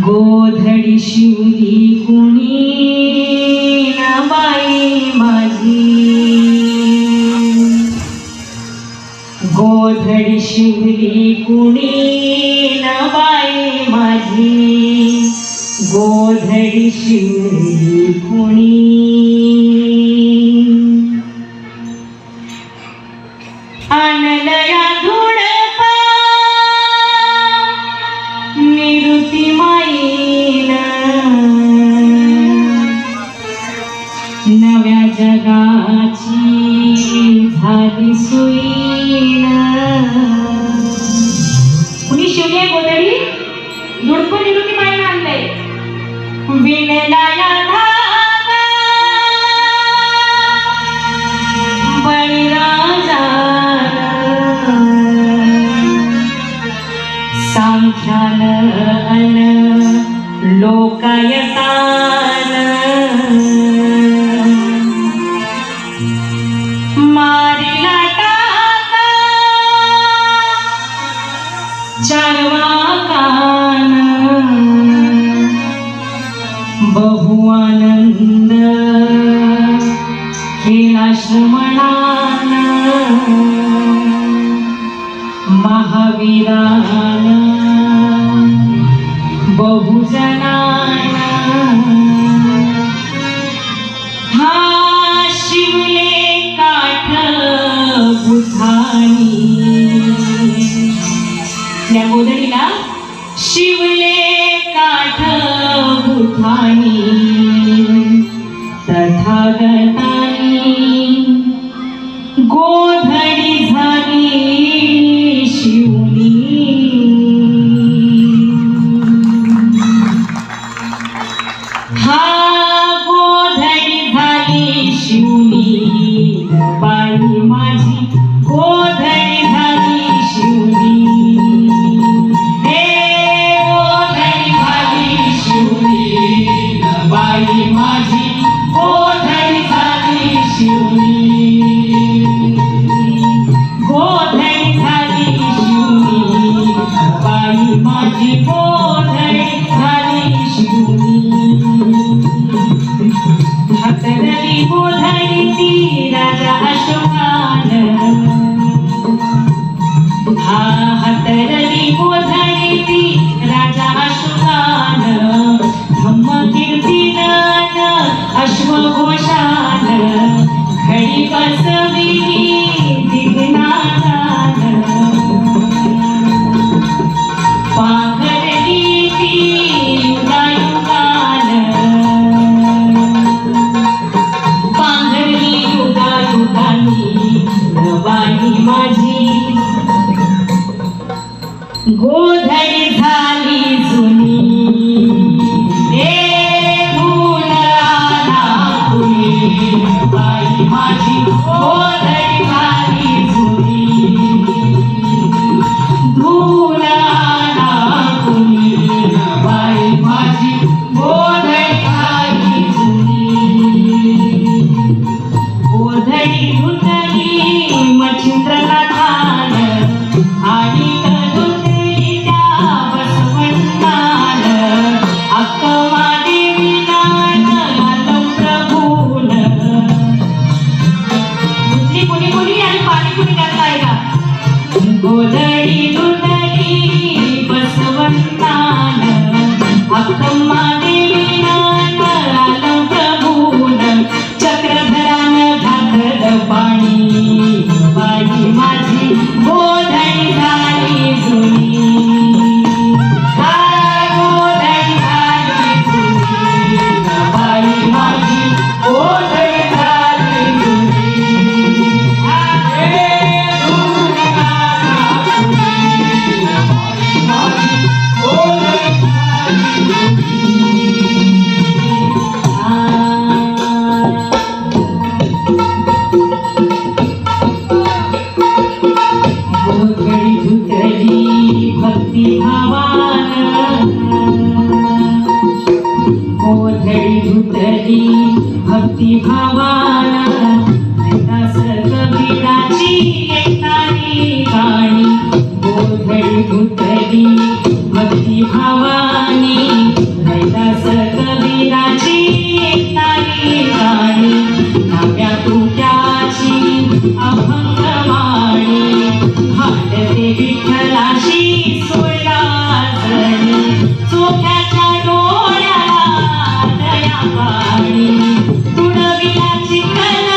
गोधडी शिवली कुणी ना बाई माझी, गोधडी शिवली कुणी ना बाई माझी, गोधडी शिवली कुणी. आणलया धुडपा निरुती माईन, नव्या जगाची झाली सुईन. कुणी शिवली गोधडी? धुडपं निरुती माईन आणलंय. विणला या धागा बळीराजा, सांख्यान अन लोकायतान, मारिला टाका चारवाकान, बहुआनंद केला श्रमणान, महावीरान बहुजनान. हा शिवले काठ बुधानी, त्या गोधडीला शिवले काठ बुधानी, तथागतानी गोधडी झाली शिवली. हा गोधडी झाली शिवली बाई माझी, गोधडी झाली शिवली. हे गोधडी झाली शिवली बाई माझी, गोधडी झाली शिवली. गोधडी झाली शिवली बाई माझी, गोधडी झाली शिवली. हातरली गोधडी ती राजा अशोकान, हा हातरली गोधडी ती राजा अशोकान, धम्म कीर्तीनान अश्वघोषान, घडी बसविली दिग्नादान. पांघरली ती युगायुगान, पांघरली युगायुगानी बाई माझी, गोधडी झाली जुनी. बाई माझी गोधडी झाली जुनी, धुला कुणी बाई माझी, गोधडी झाली जुनी. गोधडी धुतली मच्छिंद्रनाथान, आणि धुतली त्या बसवंतान, अक्कमा देवीनान आलं प्रभून. धुतली कुणी कुणी आणि पाणी कुणी करताय का? गोधडी धुतली बसवंतान, अक्कमा देवीनान आलं प्रभून. चक्रधरान घातलं पाणी बाई माझी, गोधडी झाली जुनी. गोधडी झाली जुनी बाई माझी, गोधडी झाली जुनी. अभंगवाणी भांडते विठ्ठलाशी सोयराजणी चोख्याच्या डोळ्याला दया पाणी तुडविला चिखल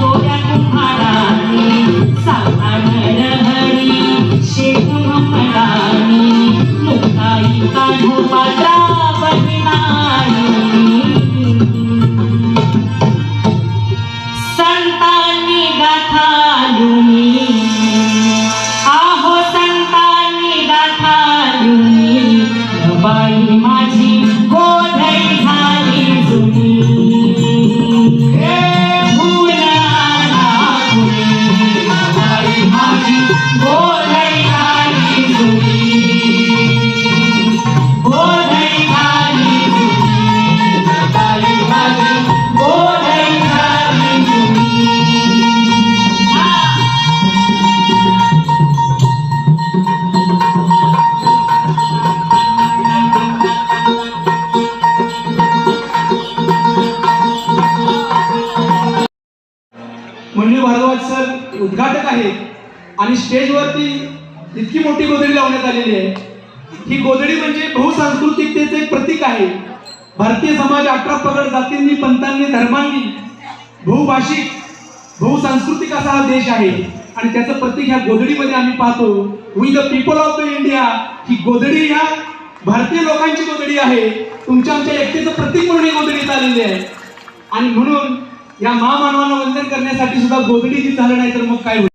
गोड्या कुंभारांनी सावधान रहणी शेख महमदानी मुक्ताई कान्होपात्रा बहिणाई संतांनी गाथा लुनी आहो संतांनी गाथा लुनी बाई माझी गोधडी झाली जुनी हे भुवनाला फुली बाई माझी गोधडी झाली जुनी गोधडी झाली जुनी बाई माझी गोधडी झाली जुनी मंडळी भारद्वाज सर उद्घाटक आहेत आणि स्टेजवरती इतकी मोठी गोधडी लावण्यात आलेली आहे. ही गोधडी म्हणजे बहुसांस्कृतिकतेचे एक प्रतीक आहे. भारतीय समाज 18 पगड जातींनी पंथांनी धर्मांनी बहुभाषिक बहुसांस्कृतिक असा हा देश आहे आणि त्याचं प्रतीक ह्या गोधडीमध्ये आम्ही पाहतो. We the people of the India. ही गोधडी ह्या भारतीय लोकांची गोधडी आहे. तुमच्या आमच्या एकतेचं प्रतीक म्हणून ही गोधडी चाललेली आहे आणि म्हणून या महामानवांना वंदन करण्यासाठी सुद्धा गोधडीची झालं नाही तर मग काय होईल.